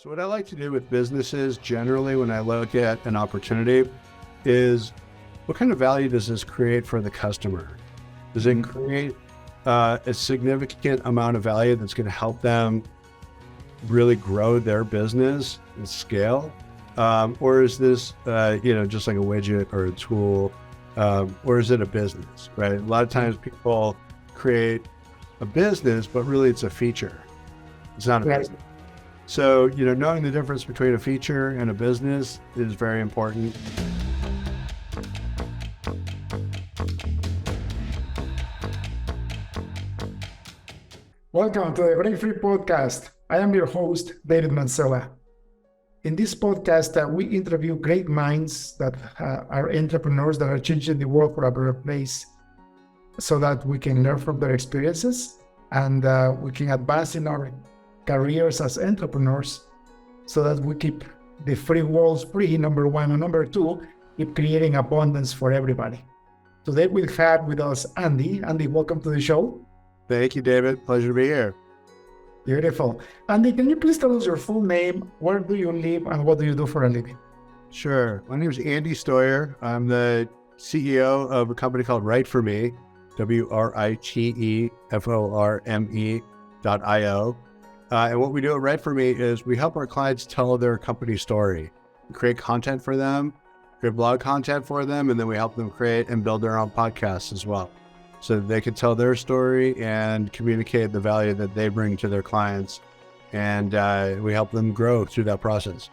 So what I like to do with businesses generally when I look at an opportunity is what kind of value does this create for the customer? Does it create a significant amount of value that's going to help them really grow their business and scale? Or is this, just like a widget or a tool, or is it a business, right? A lot of times people create a business, but really it's a feature. It's not a business. So, knowing the difference between a feature and a business is very important. Welcome to the WriteForMe podcast. I am your host, David Mancella. In this podcast, we interview great minds that are entrepreneurs that are changing the world for a better place so that we can learn from their experiences and we can advance in our careers as entrepreneurs so that we keep the free world free, number one, and number two, keep creating abundance for everybody. Today we'll have with us Andy. Andy, welcome to the show. Thank you, David. Pleasure to be here. Beautiful. Andy, can you please tell us your full name? Where do you live and what do you do for a living? Sure. My name is Andy Steuer. I'm the CEO of a company called WriteForMe, WriteForMe.io. And what we do at WriteForMe is we help our clients tell their company story. We create content for them, create blog content for them, and then we help them create and build their own podcasts as well, so that they can tell their story and communicate the value that they bring to their clients. And we help them grow through that process.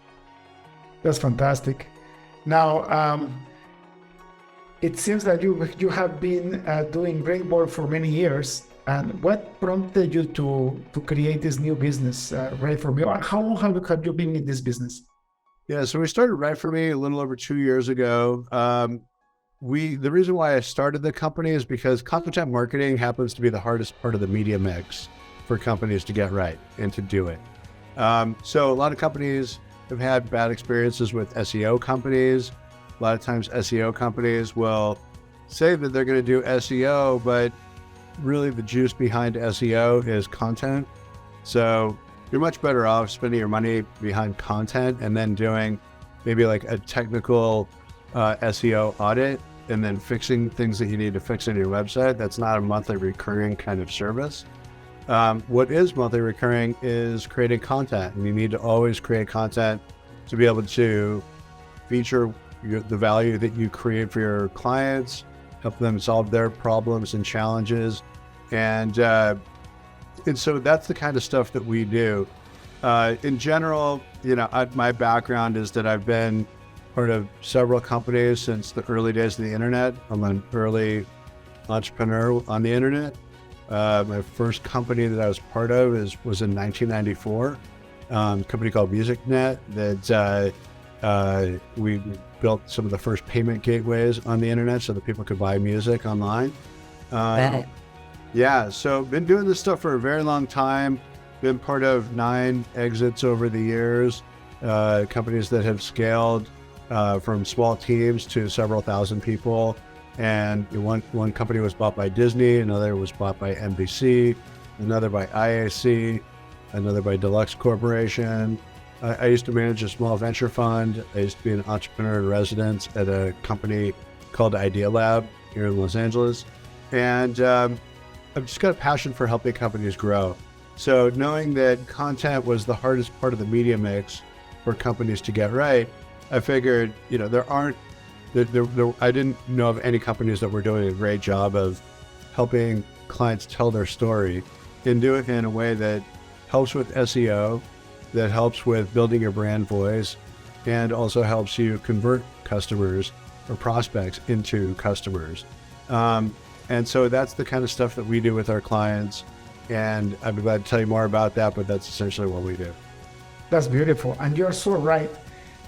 That's fantastic. Now, it seems that you have been doing great work for many years. And what prompted you to create this new business, WriteForMe? How long have you been in this business? Yeah, so we started WriteForMe a little over 2 years ago. The reason why I started the company is because content marketing happens to be the hardest part of the media mix for companies to get right and to do it. So a lot of companies have had bad experiences with SEO companies. A lot of times SEO companies will say that they're going to do SEO, but really the juice behind SEO is content. So you're much better off spending your money behind content and then doing maybe like a technical SEO audit and then fixing things that you need to fix in your website. That's not a monthly recurring kind of service. What is monthly recurring is creating content, and you need to always create content to be able to feature the value that you create for your clients, help them solve their problems and challenges. And so that's the kind of stuff that we do. In general, my background is that I've been part of several companies since the early days of the internet. I'm an early entrepreneur on the internet. My first company that I was part of was in 1994, a company called MusicNet that we built some of the first payment gateways on the internet so that people could buy music online. Yeah, so been doing this stuff for a very long time. Been part of 9 exits over the years, companies that have scaled from small teams to several thousand people. And one company was bought by Disney, another was bought by NBC, another by IAC, another by Deluxe Corporation. I used to manage a small venture fund. I used to be an entrepreneur in residence at a company called Idea Lab here in Los Angeles. And I've just got a passion for helping companies grow. So knowing that content was the hardest part of the media mix for companies to get right, I figured, I didn't know of any companies that were doing a great job of helping clients tell their story and do it in a way that helps with SEO, that helps with building your brand voice, and also helps you convert customers or prospects into customers. And so that's the kind of stuff that we do with our clients. And I'd be glad to tell you more about that, but that's essentially what we do. That's beautiful. And you're so right.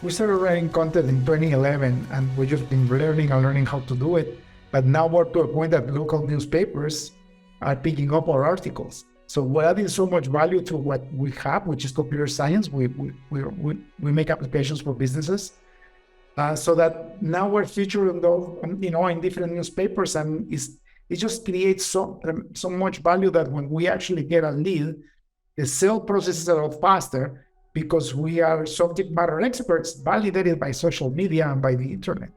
We started writing content in 2011 and we've just been learning how to do it. But now we're to a point that local newspapers are picking up our articles. So we're adding so much value to what we have, which is computer science. We make applications for businesses. So that now we're featuring those, in different newspapers, and it just creates so much value that when we actually get a lead, the sale process is a lot faster because we are subject matter experts validated by social media and by the internet.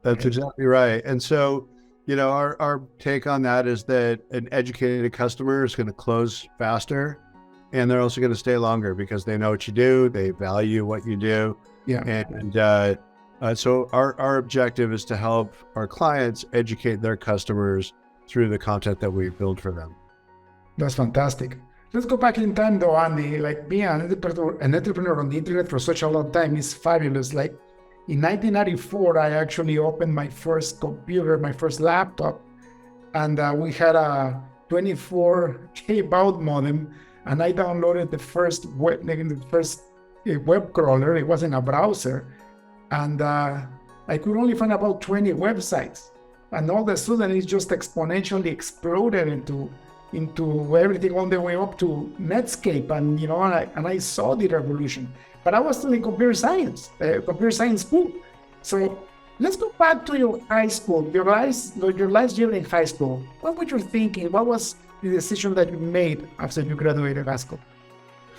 That's exactly right. And so, our take on that is that an educated customer is going to close faster, and they're also going to stay longer because they know what you do, they value what you do. Yeah. And so our objective is to help our clients educate their customers through the content that we build for them. That's fantastic. Let's go back in time though, Andy. Like being an entrepreneur on the internet for such a long time is fabulous. Like in 1994, I actually opened my first computer, my first laptop, and we had a 24K baud modem, and I downloaded the first web crawler. It wasn't a browser, and I could only find about 20 websites, and all of a sudden it just exponentially exploded into everything all the way up to Netscape, and I saw the revolution. But I was still in computer science school. So let's go back to your high school, your last year in high school. What were you thinking? What was the decision that you made after you graduated high school?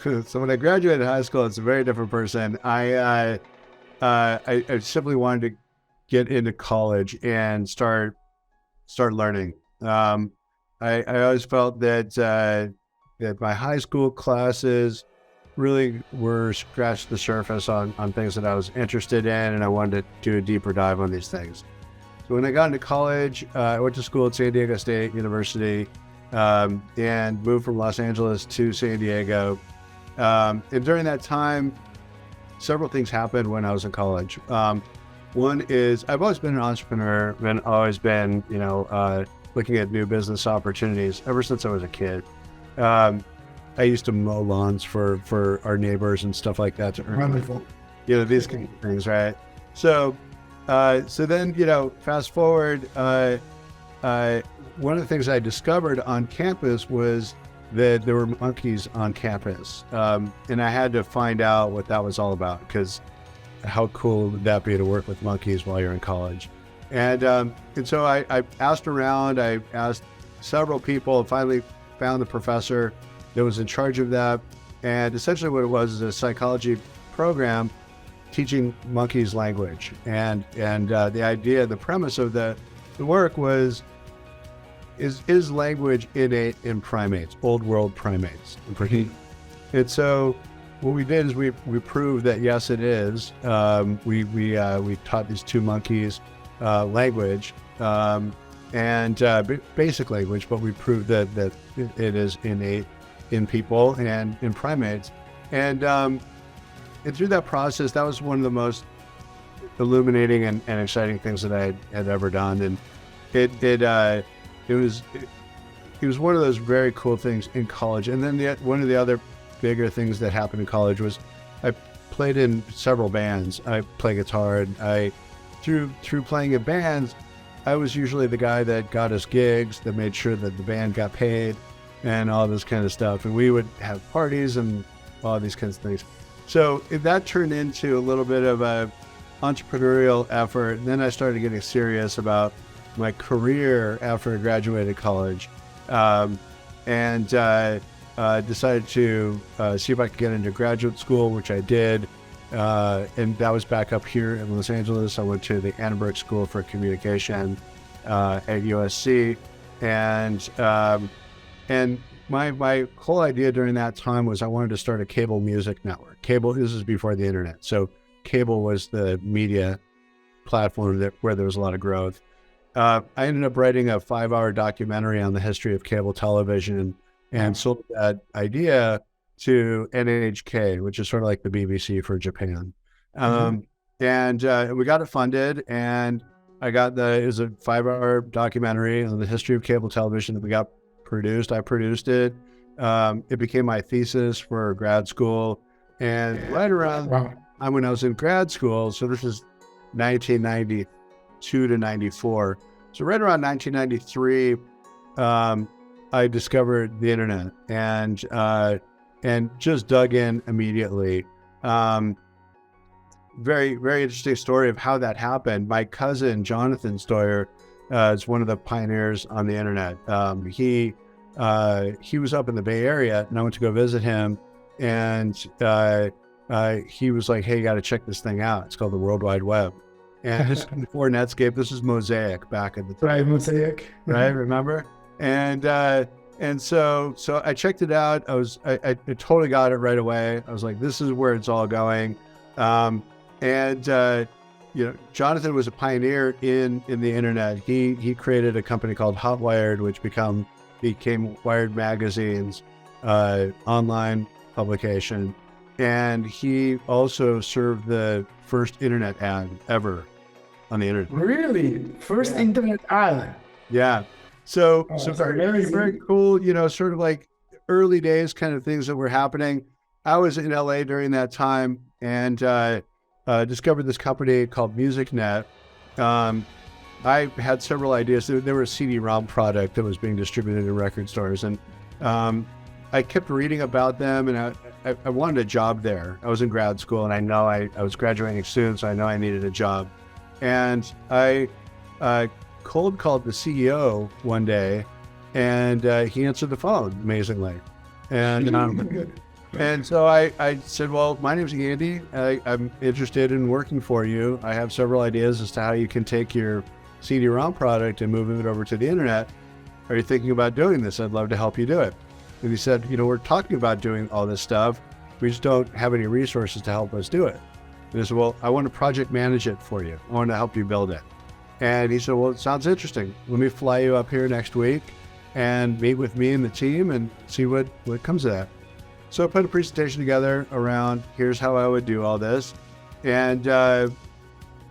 So when I graduated high school, it's a very different person. I simply wanted to get into college and start learning. I always felt that my high school classes really were scratched the surface on things that I was interested in, and I wanted to do a deeper dive on these things. So when I got into college, I went to school at San Diego State University and moved from Los Angeles to San Diego. And during that time, several things happened when I was in college. One is I've always been an entrepreneur, always been, looking at new business opportunities ever since I was a kid. I used to mow lawns for our neighbors and stuff like that to earn Wonderful. These kind of things, right? So then, fast forward, one of the things I discovered on campus was that there were monkeys on campus. And I had to find out what that was all about, because how cool would that be to work with monkeys while you're in college? And so I asked around, I asked several people, and finally found the professor that was in charge of that. And essentially what it was is a psychology program teaching monkeys language. And the idea, the premise of the work was, is language innate in primates, old world primates? And so what we did is we proved that yes, it is. We taught these two monkeys language, and basic language, but we proved that it is innate in people and in primates. And through that process, that was one of the most illuminating and exciting things that I had ever done. And it was one of those very cool things in college. And then one of the other bigger things that happened in college was I played in several bands. I play guitar, and through playing in bands, I was usually the guy that got us gigs, that made sure that the band got paid and all this kind of stuff. And we would have parties and all these kinds of things. So that turned into a little bit of a entrepreneurial effort. And then I started getting serious about my career after I graduated college, and decided to see if I could get into graduate school, which I did. And that was back up here in Los Angeles. I went to the Annenberg School for Communication at USC, and my whole idea during that time was I wanted to start a cable music network. Cable, this is before the internet, so cable was the media platform where there was a lot of growth. I ended up writing a 5-hour documentary on the history of cable television, and sold that idea to NHK, which is sort of like the BBC for Japan. And we got it funded, and it was a 5-hour documentary on the history of cable television that we got produced. I produced it. It became my thesis for grad school. And right around when I was in grad school, so this is 1992 to 94. So right around 1993, I discovered the internet and just dug in immediately. Very, very interesting story of how that happened. My cousin, Jonathan Steuer, is one of the pioneers on the internet. He was up in the Bay Area, and I went to go visit him, and he was like, hey, you got to check this thing out. It's called the World Wide Web. And this is before Netscape. This is Mosaic back in the time. Right, Mosaic. Right, remember? And so I checked it out. I totally got it right away. I was like, this is where it's all going. Jonathan was a pioneer in the internet. He created a company called Hotwired, which became Wired Magazine's online publication. And he also served the first internet ad ever on the internet. Really? First internet ad? Yeah. So very cool, sort of like early days kind of things that were happening. I was in LA during that time and discovered this company called MusicNet. I had several ideas. There was a CD-ROM product that was being distributed in record stores. And I kept reading about them and I wanted a job there. I was in grad school and I know I was graduating soon, so I know I needed a job. And I cold called the CEO one day and he answered the phone amazingly. And so I said, well, my name's Andy. I'm interested in working for you. I have several ideas as to how you can take your CD-ROM product and move it over to the internet. Are you thinking about doing this? I'd love to help you do it. And he said, we're talking about doing all this stuff. We just don't have any resources to help us do it. And I said, well, I want to project manage it for you. I want to help you build it. And he said, well, it sounds interesting. Let me fly you up here next week and meet with me and the team and see what comes of that. So I put a presentation together around here's how I would do all this. And by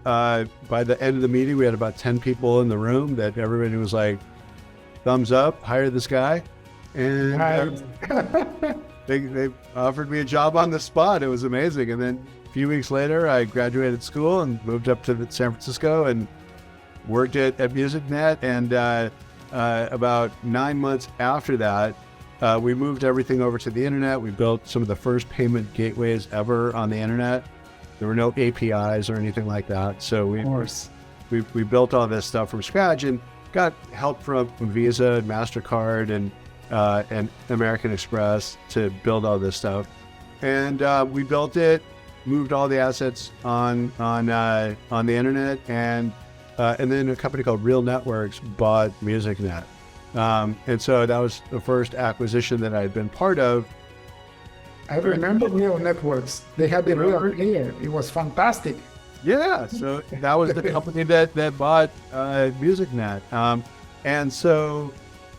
the end of the meeting, we had about 10 people in the room that everybody was like, thumbs up, hire this guy. And they offered me a job on the spot. It was amazing. And then a few weeks later, I graduated school and moved up to San Francisco and worked at MusicNet. And about 9 months after that, we moved everything over to the internet. We built some of the first payment gateways ever on the internet. There were no APIs or anything like that. So we built all this stuff from scratch and got help from Visa and MasterCard and American Express to build all this stuff. And we built it, moved all the assets on the internet, and then a company called Real Networks bought MusicNet. And so that was the first acquisition that I had been part of. I remember Real Networks. They had the real player. It was fantastic. Yeah, so that was the company that bought MusicNet. And so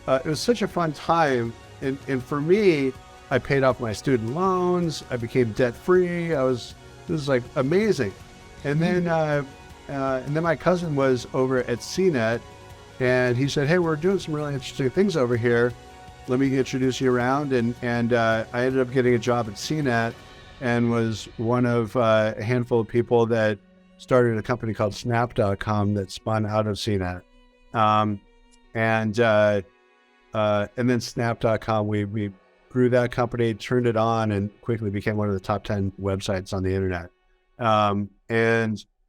it was such a fun time. And for me, I paid off my student loans. I became debt-free. This was like amazing. And then my cousin was over at CNET, and he said, hey, we're doing some really interesting things over here. Let me introduce you around. And I ended up getting a job at CNET and was one of a handful of people that started a company called Snap.com that spun out of CNET. And then Snap.com, we grew that company, turned it on, and quickly became one of the top 10 websites on the internet. And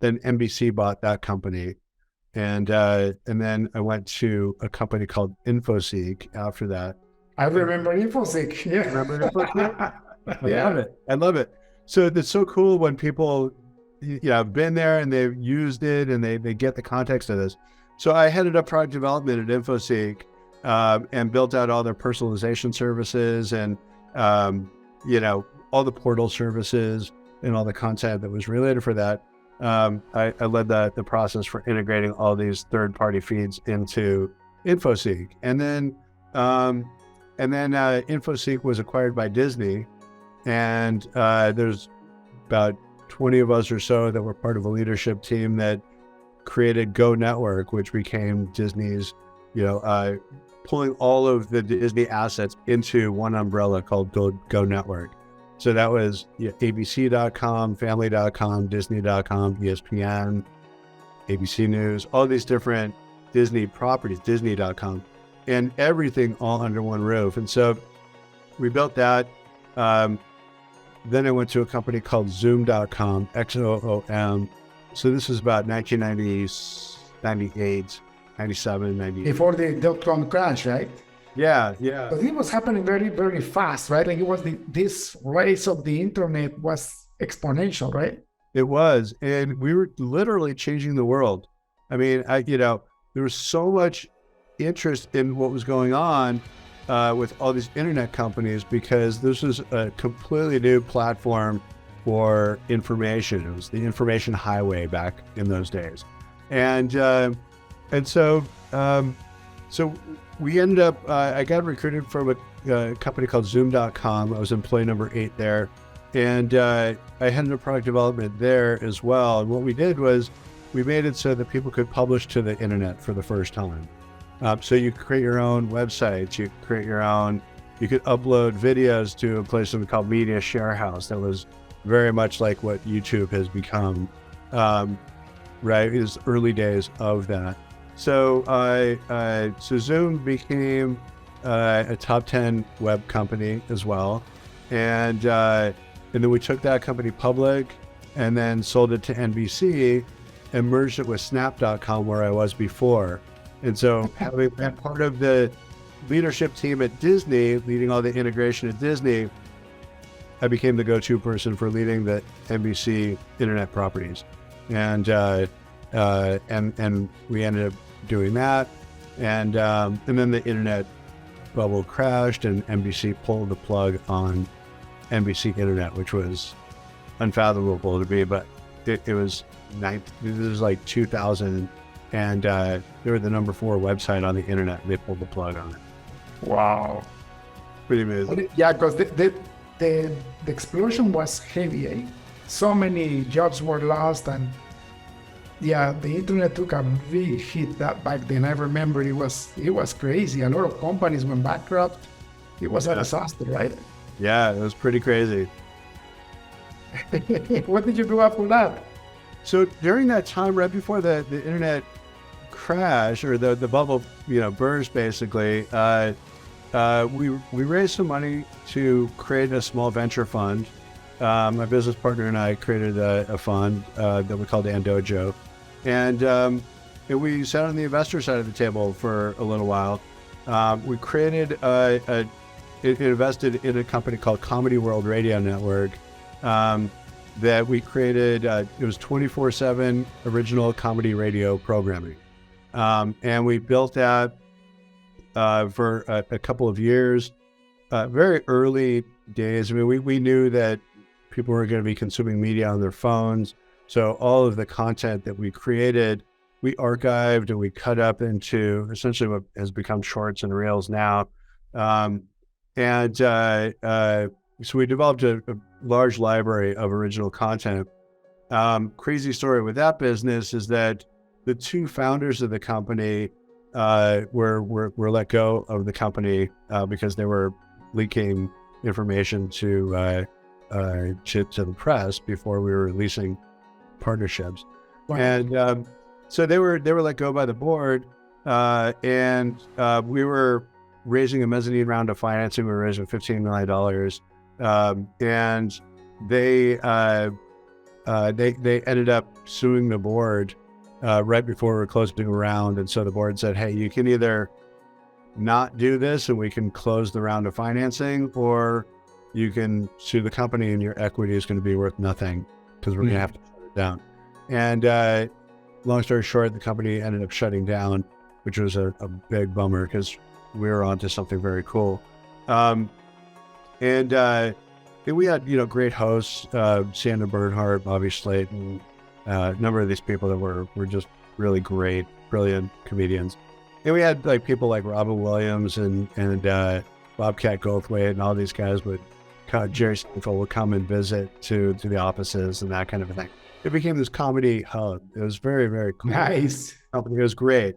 then NBC bought that company. And then I went to a company called InfoSeek after that. I remember InfoSeek. Yeah. Remember InfoSeek? I love it. So it's so cool when people have been there and they've used it and they get the context of this. So I headed up product development at InfoSeek and built out all their personalization services and all the portal services and all the content that was related for that. I led the process for integrating all these third-party feeds into InfoSeek, and then InfoSeek was acquired by Disney, and there's about 20 of us or so that were part of a leadership team that created Go Network, which became Disney's, pulling all of the Disney assets into one umbrella called Go Network. So that was ABC.com, Family.com, Disney.com, ESPN, ABC News, all these different Disney properties, Disney.com, and everything all under one roof. And so we built that. Then I went to a company called Zoom.com, XOOM. So this was about 1998, 97, 98. Before the dot-com crash, right? Yeah. But it was happening very, very fast, right? Like it was this race of the internet was exponential, right? It was, and we were literally changing the world. I mean, there was so much interest in what was going on with all these internet companies because this was a completely new platform for information. It was the information highway back in those days, and so we ended up. I got recruited from a company called Zoom.com. I was employee number 8 there. And I handled product development there as well. And what we did was we made it so that people could publish to the internet for the first time. So you could create your own websites, you could upload videos to a place that we call Media Sharehouse. That was very much like what YouTube has become, right? It was early days of that. So so Zoom became a top 10 web company as well. And then we took that company public and then sold it to NBC and merged it with Snap.com where I was before. And so having been part of the leadership team at Disney, leading all the integration at Disney, I became the go-to person for leading the NBC internet properties. And we ended up doing that. And then the internet bubble crashed and NBC pulled the plug on NBC Internet, which was unfathomable to me, but it was like 2000, and they were the number 4 website on the internet, and they pulled the plug on it. Wow. Pretty amazing. Yeah, because the explosion was heavy. Eh? So many jobs were lost, and yeah, the internet took a big hit that back then. I remember it was crazy. A lot of companies went bankrupt. It was a disaster, right? Yeah, it was pretty crazy. What did you do after that? So during that time, right before the internet crash or the bubble, burst, basically, we raised some money to create a small venture fund. My business partner and I created a fund that we called Andojo, and we sat on the investor side of the table for a little while. We created it invested in a company called Comedy World Radio Network that we created. It was 24/7 original comedy radio programming. And we built that for a couple of years, very early days. I mean, we knew that people were going to be consuming media on their phones. So all of the content that we created, we archived and we cut up into essentially what has become shorts and reels now. So we developed a large library of original content. Crazy story with that business is that the 2 founders of the company were let go of the company because they were leaking information to the press before we were releasing partnerships. Wow. And so they were let go by the board, and we were raising a mezzanine round of financing. We were raising $15 million, and they ended up suing the board right before we were closing a round. And so the board said, "Hey, you can either not do this and we can close the round of financing, or you can sue the company and your equity is going to be worth nothing because we're going to have to shut it down." And long story short, the company ended up shutting down, which was a big bummer because we were onto something very cool. And we had, great hosts, Sandra Bernhardt, Bobby Slayton, a number of these people that were just really great, brilliant comedians. And we had people like Robin Williams and Bobcat Goldthwait and all these guys Jerry Seinfeld would come and visit to the offices and that kind of a thing. It became this comedy hub. It was very, very cool. Nice. It was great.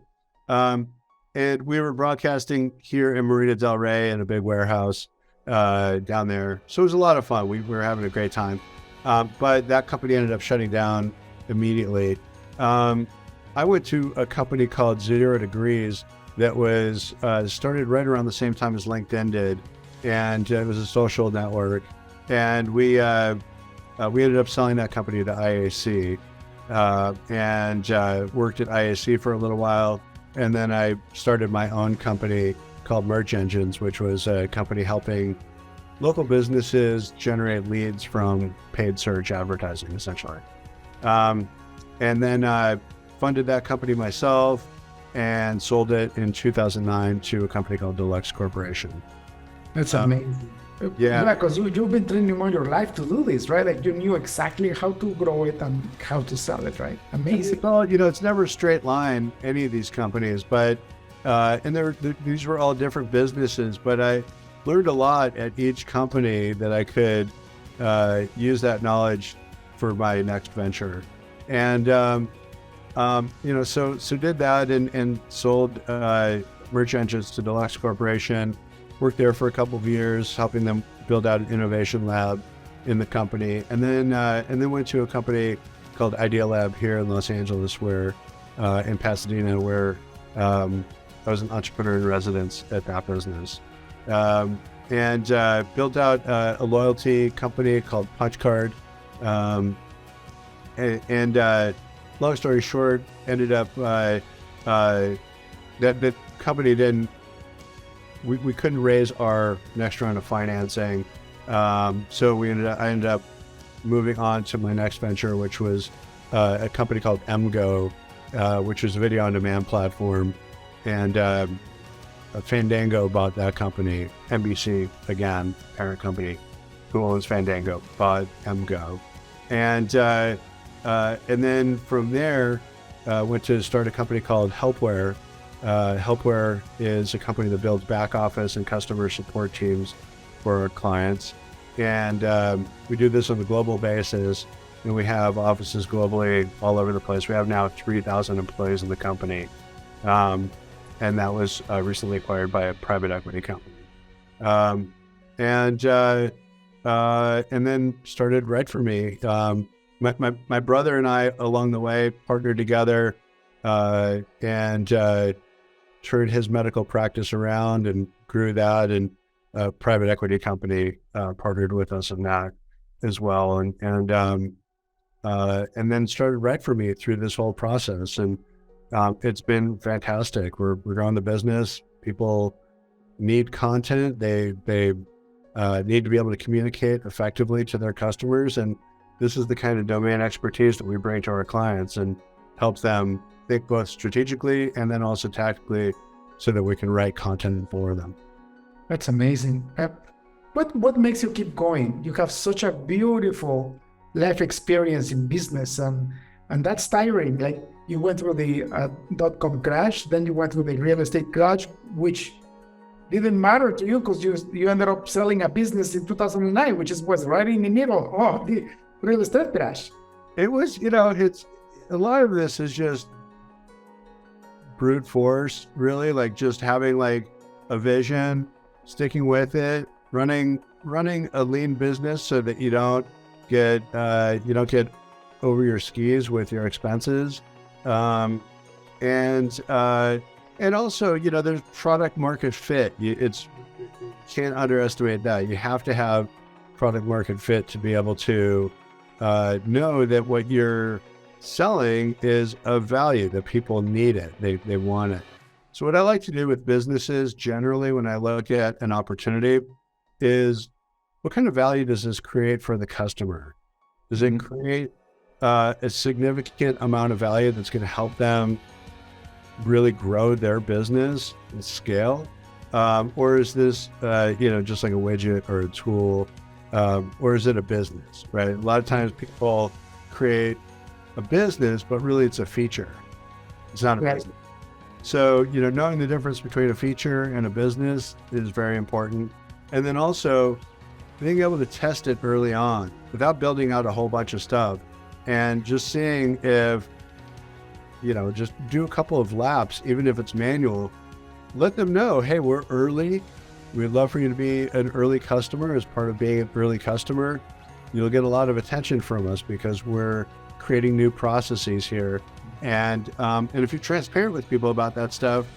And we were broadcasting here in Marina Del Rey in a big warehouse down there. So it was a lot of fun. We were having a great time. But that company ended up shutting down immediately. I went to a company called 0 Degrees that was started right around the same time as LinkedIn did. And it was a social network. And we ended up selling that company to IAC and worked at IAC for a little while. And then I started my own company called Merch Engines, which was a company helping local businesses generate leads from paid search advertising, essentially. And then funded that company myself and sold it in 2009 to a company called Deluxe Corporation. That's amazing. Yeah, because you've been training all your life to do this, right? Like you knew exactly how to grow it and how to sell it, right? Amazing. well, it's never a straight line, any of these companies, but and these were all different businesses, but I learned a lot at each company that I could use that knowledge for my next venture. And so did that and sold merge engines to Deluxe Corporation. Worked there for a couple of years, helping them build out an innovation lab in the company, and then went to a company called Idea Lab here in Los Angeles, where in Pasadena, where I was an entrepreneur in residence at that business, and built out a loyalty company called PunchCard. And long story short, ended up that company didn't. We couldn't raise our next round of financing, so I ended up moving on to my next venture, which was a company called MGO, which was a video on demand platform, and Fandango bought that company. NBC, again, parent company, who owns Fandango, bought MGO, and then from there went to start a company called Helpware. Helpware is a company that builds back office and customer support teams for our clients. And we do this on a global basis. And we have offices globally all over the place. We have now 3,000 employees in the company. And that was recently acquired by a private equity company. And then started WriteForMe. My brother and I, along the way, partnered together and turned his medical practice around and grew that, and a private equity company partnered with us in that as well, and then started WriteForMe through this whole process, and it's been fantastic. We're growing the business. People need content. They need to be able to communicate effectively to their customers, and this is the kind of domain expertise that we bring to our clients and help them think both strategically and then also tactically, so that we can write content for them. That's amazing. What makes you keep going? You have such a beautiful life experience in business, and that's tiring. Like you went through the .com crash, then you went through the real estate crash, which didn't matter to you because you ended up selling a business in 2009, which was right in the middle of the real estate crash. It was, it's a lot of this is just brute force, really, like just having like a vision, sticking with it, running a lean business so that you don't get over your skis with your expenses, and also there's product market fit. You can't underestimate that. You have to have product market fit to be able to know that what you're selling is of value, that people need it, they want it. So what I like to do with businesses generally when I look at an opportunity is, what kind of value does this create for the customer? Does it create a significant amount of value that's going to help them really grow their business and scale? Or is this just like a widget or a tool, or is it a business, right? A lot of times people create a business, but really it's a feature. It's not a business. So, knowing the difference between a feature and a business is very important. And then also being able to test it early on without building out a whole bunch of stuff, and just seeing if, just do a couple of laps, even if it's manual, let them know, hey, we're early. We'd love for you to be an early customer. As part of being an early customer, you'll get a lot of attention from us because we're creating new processes here. And if you're transparent with people about that stuff,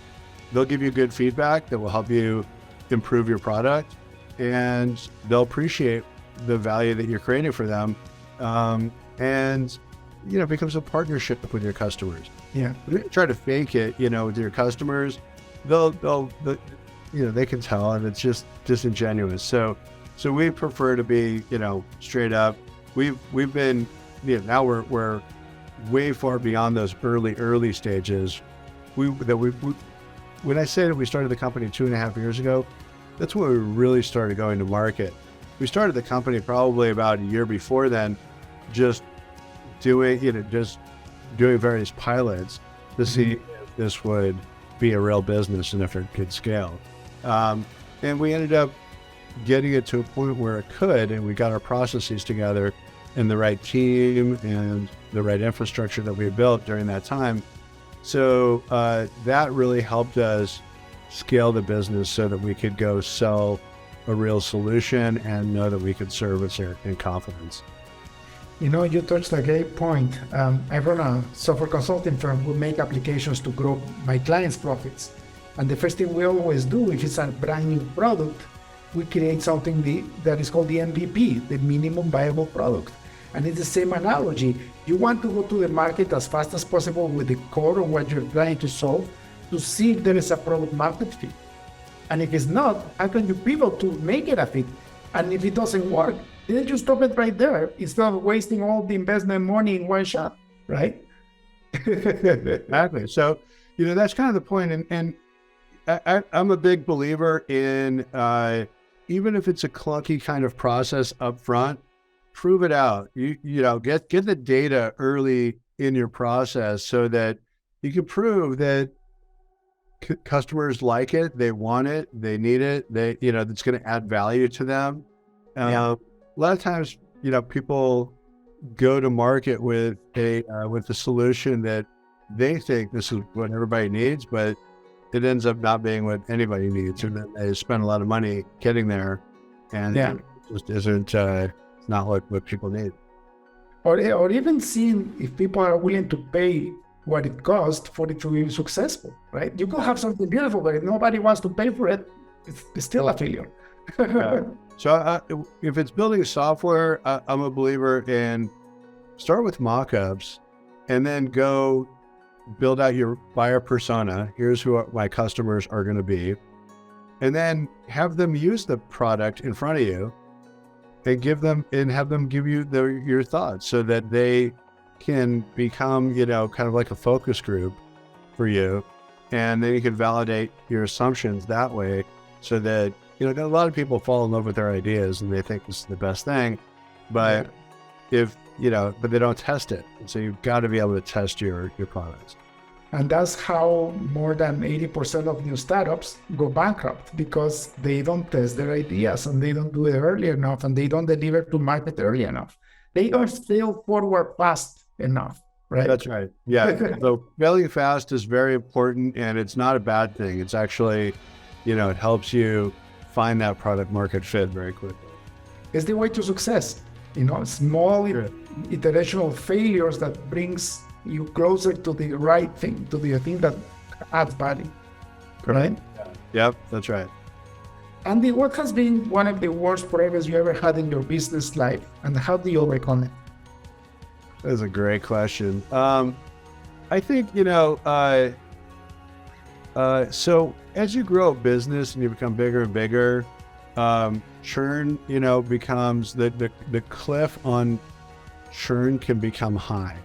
they'll give you good feedback that will help you improve your product, and they'll appreciate the value that you're creating for them. And it becomes a partnership with your customers. Yeah. If you try to fake it, with your customers, they can tell, and it's just disingenuous. So So we prefer to be, straight up. We've been, now we're way far beyond those early stages. When I say that we started the company 2.5 years ago, that's when we really started going to market. We started the company probably about a year before then, just doing various pilots to see if this would be a real business and if it could scale. And we ended up getting it to a point where it could, and we got our processes together and the right team and the right infrastructure that we built during that time. So that really helped us scale the business so that we could go sell a real solution and know that we could service it in confidence. You touched a great point. I run a software consulting firm. We make applications to grow my clients' profits. And the first thing we always do, if it's a brand new product, we create something that is called the MVP, the minimum viable product. And it's the same analogy. You want to go to the market as fast as possible with the core of what you're trying to solve to see if there is a product market fit. And if it's not, how can you pivot to make it a fit? And if it doesn't work, then you stop it right there instead of wasting all the investment money in one shot, right? Exactly. So, that's kind of the point. And I'm a big believer in, even if it's a clunky kind of process up front, prove it out. Get the data early in your process so that you can prove that customers like it, they want it, they need it, it's going to add value to them. A lot of times, people go to market with a solution that they think this is what everybody needs, but it ends up not being what anybody needs, and then they spend a lot of money getting there, and it just isn't not what people need. Or even seeing if people are willing to pay what it costs for it to be successful, right? You could have something beautiful, but if nobody wants to pay for it, it's still a failure. So if it's building software, I'm a believer in start with mock-ups and then go build out your buyer persona. Here's who my customers are going to be. And then have them use the product in front of you and have them give you your thoughts so that they can become, kind of like a focus group for you. And then you can validate your assumptions that way so that, a lot of people fall in love with their ideas and they think this is the best thing, but but they don't test it. And so you've got to be able to test your products. And that's how more than 80% of new startups go bankrupt, because they don't test their ideas and they don't do it early enough and they don't deliver to market early enough. They don't fail forward fast enough, right? That's right. Yeah. So failing fast is very important, and it's not a bad thing. It's actually, it helps you find that product market fit very quickly. It's the way to success. Small iterational failures that brings you closer to the right thing, to the thing that adds value, right? Yep, that's right. Andy, what has been one of the worst problems you ever had in your business life, and how do you overcome it? That's a great question. I think, so as you grow a business and you become bigger and bigger, churn, becomes the cliff on churn can become high,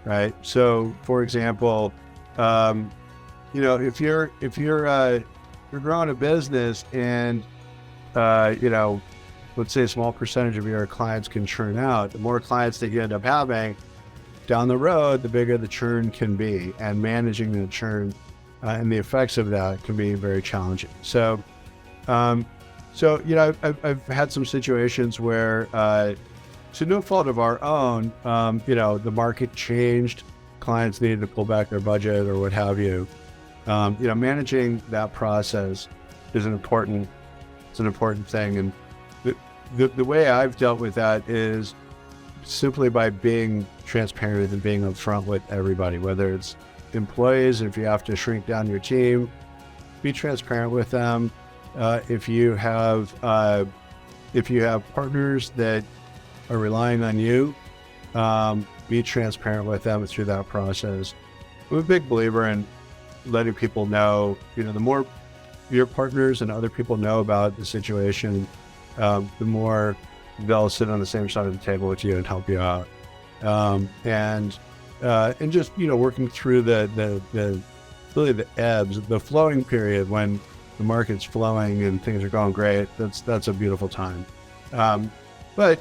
right? So, for example, if you're growing a business and let's say a small percentage of your clients can churn out, the more clients that you end up having down the road, the bigger the churn can be, and managing the churn and the effects of that can be very challenging. So, I've had some situations where, to no fault of our own, the market changed, clients needed to pull back their budget or what have you. Managing that process is an important thing. And the way I've dealt with that is simply by being transparent and being upfront with everybody, whether it's employees, if you have to shrink down your team, be transparent with them. If you have partners that are relying on you, be transparent with them through that process. I'm a big believer in letting people know, the more your partners and other people know about the situation, the more they'll sit on the same side of the table with you and help you out. And just, working through the really the ebbs, the flowing period when the market's flowing and things are going great, that's a beautiful time. But,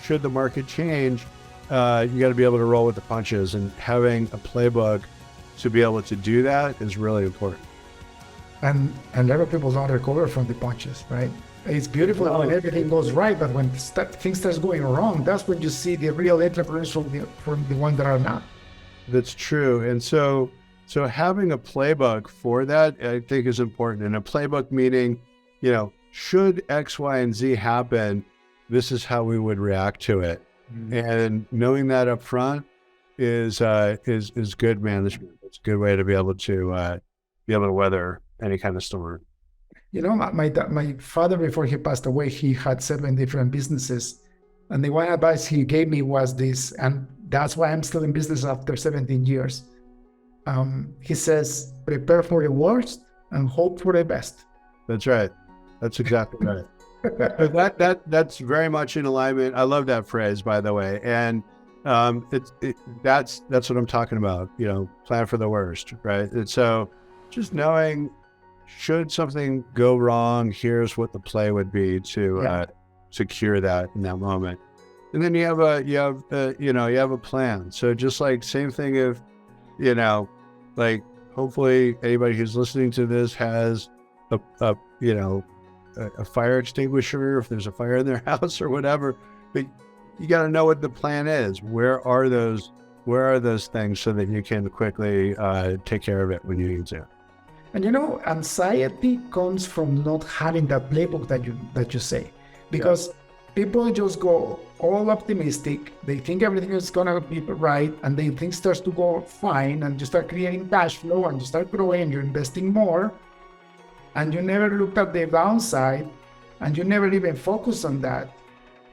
should the market change, you got to be able to roll with the punches, and having a playbook to be able to do that is really important. And a lot of people don't recover from the punches, right? It's beautiful when everything goes right, but when things start going wrong, that's when you see the real entrepreneurs from the ones that are not. That's true. And so having a playbook for that, I think, is important. And a playbook meaning, should X, Y, and Z happen, this is how we would react to it. Mm-hmm. And knowing that up front is good management. It's a good way to be able to weather any kind of storm. My father, before he passed away, he had 7 different businesses. And the one advice he gave me was this, and that's why I'm still in business after 17 years. He says, prepare for the worst and hope for the best. That's right. That's exactly right. That's very much in alignment. I love that phrase, by the way. And that's what I'm talking about, plan for the worst, right? And so just knowing, should something go wrong, here's what the play would be to secure that in that moment. And then you have a plan. So just like same thing if, hopefully anybody who's listening to this has a fire extinguisher, if there's a fire in their house or whatever, but you got to know what the plan is. Where are those things so that you can quickly take care of it when you need to. And anxiety comes from not having that playbook that you say, because people just go all optimistic. They think everything is gonna be right, and then things starts to go fine, and you start creating cash flow, and you start growing, and you're investing more, and you never looked at the downside, and you never even focus on that,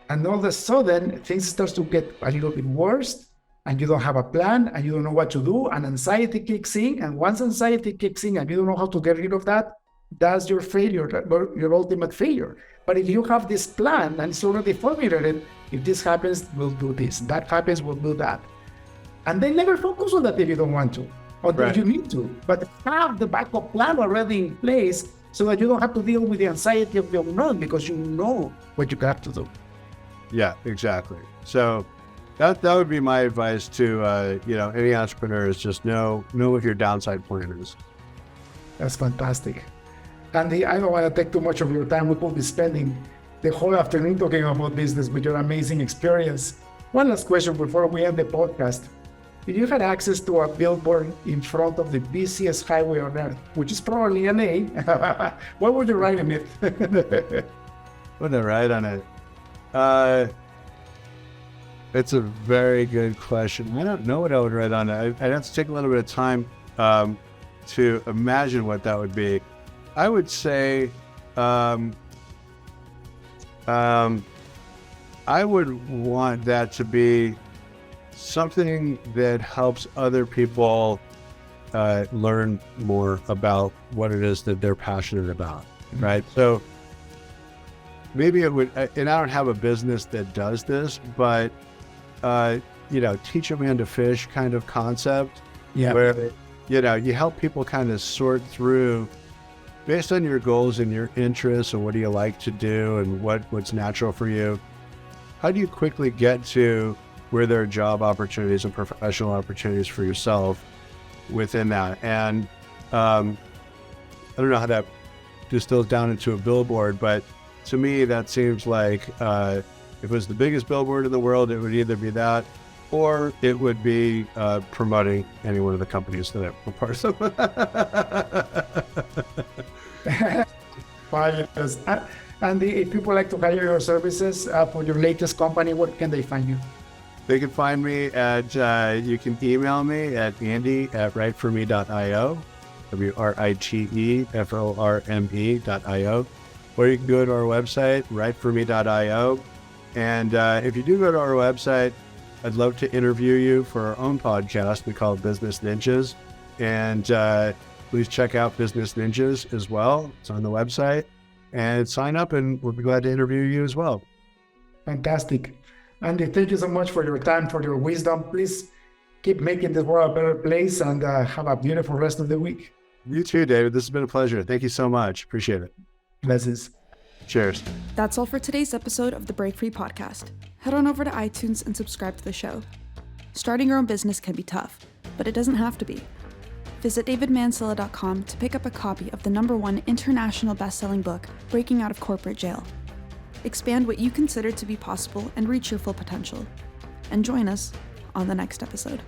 and all of a sudden things starts to get a little bit worse. And you don't have a plan, and you don't know what to do, and anxiety kicks in. And once anxiety kicks in and you don't know how to get rid of that, that's your failure, your ultimate failure. But if you have this plan and it's already formulated, if this happens, we'll do this. That happens, we'll do that. And then never focus on that if you don't want to, or if you need to. But have the backup plan already in place so that you don't have to deal with the anxiety of the unknown, because you know what you have to do. Yeah, exactly. So that would be my advice to any entrepreneur, is just know what your downside plan is. That's fantastic. Andy, I don't want to take too much of your time. We could be spending the whole afternoon talking about business with your amazing experience. One last question before we end the podcast. If you had access to a billboard in front of the busiest highway on earth, which is probably LA, what would you write on it? What would I write on it? It's a very good question. I don't know what I would write on it. I'd have to take a little bit of time to imagine what that would be. I would say I would want that to be something that helps other people learn more about what it is that they're passionate about, right? So maybe it would, and I don't have a business that does this, but teach a man to fish kind of concept, where you help people kind of sort through, based on your goals and your interests and what do you like to do and what's natural for you, how do you quickly get to where there are job opportunities and professional opportunities for yourself within that. And I don't know how that distills down into a billboard, but to me that seems like if it was the biggest billboard in the world, it would either be that, or it would be promoting any one of the companies that I'm part of. Fabulous. And if people like to hire your services for your latest company, what can they find you? They can find me at, you can email me at andy@writeforme.io, WRITEFORME.io, or you can go to our website, writeforme.io. And if you do go to our website, I'd love to interview you for our own podcast. We call it Business Ninjas. And please check out Business Ninjas as well. It's on the website. and sign up, and we'll be glad to interview you as well. Fantastic. Andy, thank you so much for your time, for your wisdom. Please keep making this world a better place, and have a beautiful rest of the week. You too, David. This has been a pleasure. Thank you so much. Appreciate it. Blessings. Cheers. That's all for today's episode of the Break Free Podcast. Head on over to iTunes and subscribe to the show. Starting your own business can be tough, but it doesn't have to be. Visit davidmansilla.com to pick up a copy of the #1 international best-selling book, Breaking Out of Corporate Jail. Expand what you consider to be possible and reach your full potential. And join us on the next episode.